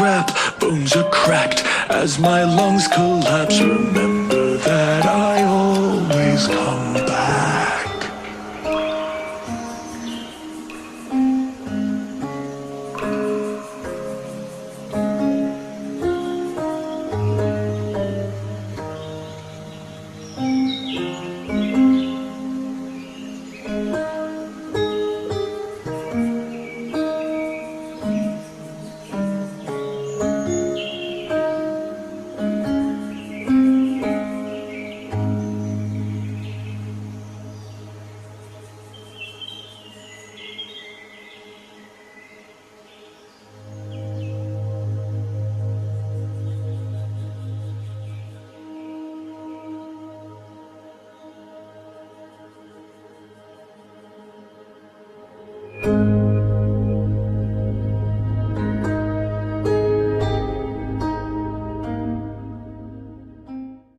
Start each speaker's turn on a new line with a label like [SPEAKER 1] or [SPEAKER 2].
[SPEAKER 1] breath, bones are cracked as my lungs collapse. Remember that I always come back.
[SPEAKER 2] you.